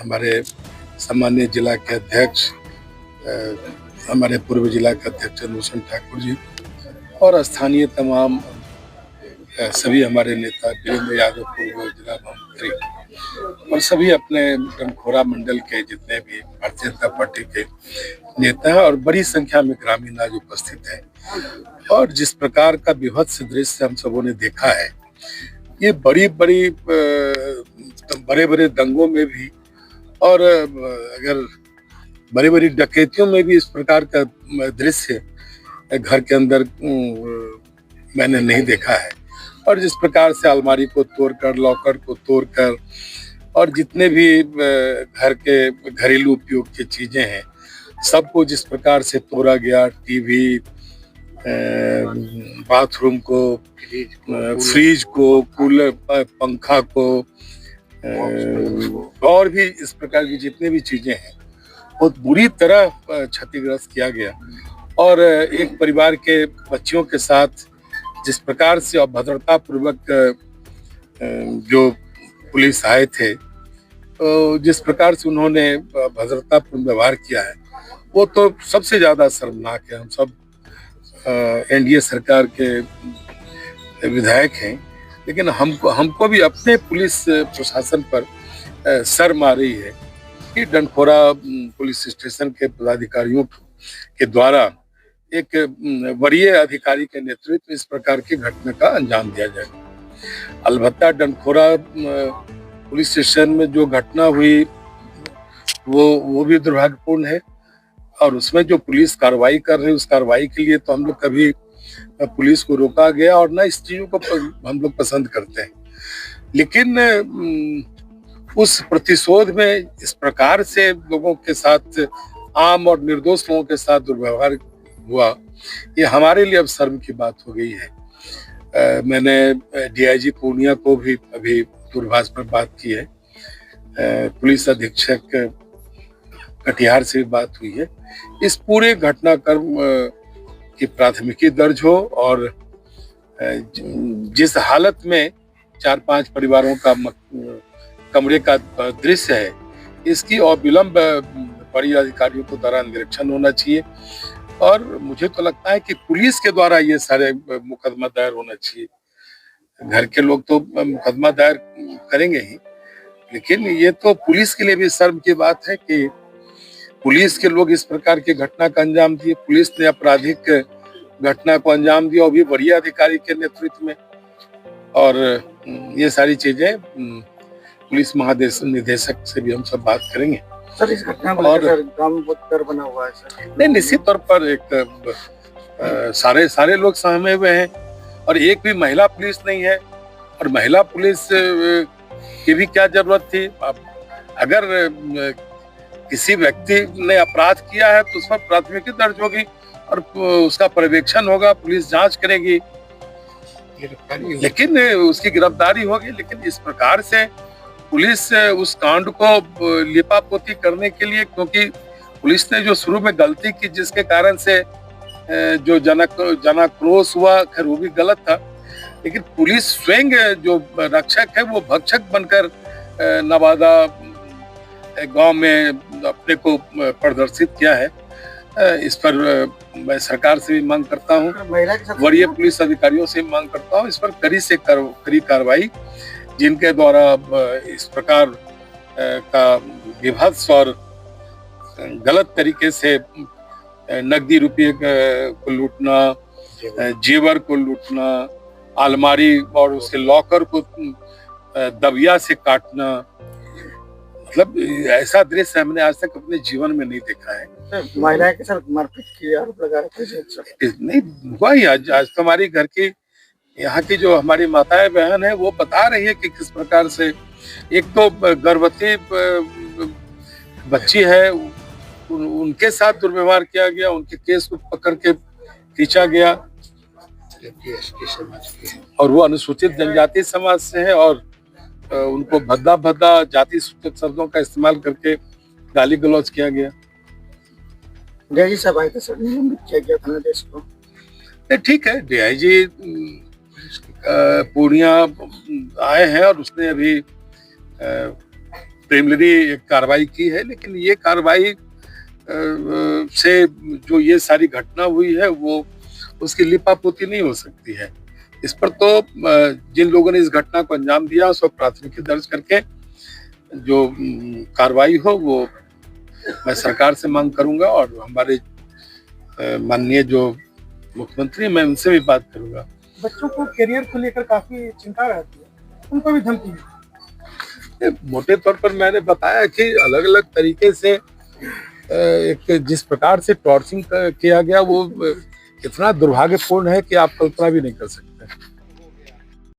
हमारे सम्मानीय जिला के अध्यक्ष, हमारे पूर्व जिला के अध्यक्ष चंद्रभूषण ठाकुर जी और स्थानीय तमाम सभी हमारे नेता, वीरेंद्र यादव पूर्व जिला महामंत्री और सभी अपने डंखोरा मंडल के जितने भी भारतीय जनता पार्टी के नेता हैं और बड़ी संख्या में ग्रामीण आज उपस्थित हैं। और जिस प्रकार का विभत्स दृश्य हम सबों ने देखा है, ये बड़े बड़े दंगों में भी और अगर बड़ी बड़ी डकैतियों में भी इस प्रकार का दृश्य घर के अंदर मैंने नहीं देखा है। और जिस प्रकार से अलमारी को तोड़कर, लॉकर को तोड़कर और जितने भी घर के घरेलू उपयोग की चीजें हैं सबको जिस प्रकार से तोड़ा गया, टीवी, बाथरूम को, फ्रिज को, कूलर, पंखा को और भी इस प्रकार की जितने भी चीजें हैं बहुत बुरी तरह क्षतिग्रस्त किया गया। और एक परिवार के बच्चियों के साथ जिस प्रकार से अभद्रता पूर्वक जो पुलिस आए थे, तो जिस प्रकार से उन्होंने भद्रतापूर्ण व्यवहार किया है वो तो सबसे ज्यादा शर्मनाक है। हम सब एनडीए सरकार के विधायक हैं, लेकिन हमको भी अपने पुलिस प्रशासन पर शर्म आ रही है कि डंखोरा पुलिस स्टेशन के पदाधिकारियों के द्वारा एक वरीय अधिकारी के नेतृत्व में इस प्रकार की घटना का अंजाम दिया जाए। अलबत्ता डंखोरा पुलिस स्टेशन में जो घटना हुई वो भी दुर्भाग्यपूर्ण है और उसमें जो पुलिस कार्रवाई कर रही है उस कार्रवाई के लिए तो हम लोग कभी पुलिस को रोका गया और ना इस चीजों को हम लोग पसंद करते हैं। लेकिन उस प्रतिशोध में इस प्रकार से लोगों के साथ, आम और निर्दोष लोगों के साथ दुर्व्यवहार हुआ, ये हमारे लिए अब शर्म की बात हो गई है। मैंने डीआईजी पूर्णिया को भी अभी दूरभाष पर बात की है, पुलिस अधीक्षक कटिहार से भी बात हुई है। इस पूरे घटनाक्रम की प्राथमिकी दर्ज हो और जिस हालत में 4-5 परिवारों का कमरे का दृश्य है, इसकी अविलंब बड़ी अधिकारियों को द्वारा निरीक्षण होना चाहिए। और मुझे तो लगता है कि पुलिस के द्वारा ये सारे मुकदमा दायर होना चाहिए। घर के लोग तो मुकदमा दायर करेंगे ही, लेकिन ये तो पुलिस के लिए भी शर्म की बात है कि पुलिस के लोग इस प्रकार की घटना का अंजाम दिए। पुलिस ने आपराधिक घटना को अंजाम दिया और भी वरीय अधिकारी के नेतृत्व में। और ये सारी चीजें पुलिस महानिदेशक से भी हम सब बात करेंगे। सर, इस घटना को लेकर गांव में बहुत डर बना हुआ है सर। नहीं, निश्चित तौर पर एक सारे लोग सहमे हुए हैं और एक भी महिला पुलिस नहीं है। और महिला पुलिस की भी क्या जरूरत थी? अगर किसी व्यक्ति ने अपराध किया है तो उस पर प्राथमिकी दर्ज होगी और उसका पर्यवेक्षण होगा, पुलिस जांच करेगी, लेकिन उसकी गिरफ्तारी होगी। लेकिन इस प्रकार से पुलिस उस कांड को लिपापोती करने के लिए, क्योंकि पुलिस ने जो शुरू में गलती की जिसके कारण से जो जनाक्रोश हुआ, खैर वो भी गलत था, लेकिन पुलिस स्वयं जो रक्षक है वो भक्षक बनकर नवादा गांव में अपने को प्रदर्शित किया है। इस पर मैं सरकार से भी मांग करता हूँ, वरीय पुलिस अधिकारियों से मांग करता हूँ, इस पर कड़ी कार्रवाई, जिनके द्वारा इस प्रकार का विभत्स और गलत तरीके से नकदी रुपये को लूटना, जेवर को लूटना, अलमारी और उसके लॉकर को दबिया से काटना, मतलब ऐसा दृश्य हमने आज तक अपने जीवन में नहीं देखा है। महिला के साथ मारपीट की आरोप लगा रहे थे। नहीं हुआ ही आज तो हमारी घर की, यहाँ की जो हमारी माताएं बहन है वो बता रही है कि किस प्रकार से एक तो गर्भवती बच्ची है, उनके साथ दुर्व्यवहार किया गया, उनके केस को पकड़ के खींचा गया और वो अनुसूचित जनजाति समाज से है और उनको भद्दा जाति सूचक शब्दों का इस्तेमाल करके गाली गलौज किया गया। डीआईजी साहब आए थे सर, निलंबित किया गया थाना देश को। ठीक है, डीआईजी पूर्णिया आए हैं और उसने अभी प्रिलिमिनरी एक कार्रवाई की है, लेकिन ये कार्रवाई से जो ये सारी घटना हुई है वो उसकी लिपापोती नहीं हो सकती है। इस पर तो जिन लोगों ने इस घटना को अंजाम दिया उस पर प्राथमिकी दर्ज करके जो कार्रवाई हो वो मैं सरकार से मांग करूंगा और हमारे माननीय जो मुख्यमंत्री मैं उनसे भी बात करूंगा। बच्चों को करियर को लेकर काफी चिंता रहती है, उनको भी धमकी है। मोटे तौर पर मैंने बताया कि अलग अलग तरीके से एक जिस प्रकार से टॉर्चरिंग किया गया वो इतना दुर्भाग्यपूर्ण है कि आप कल्पना भी नहीं कर सकते।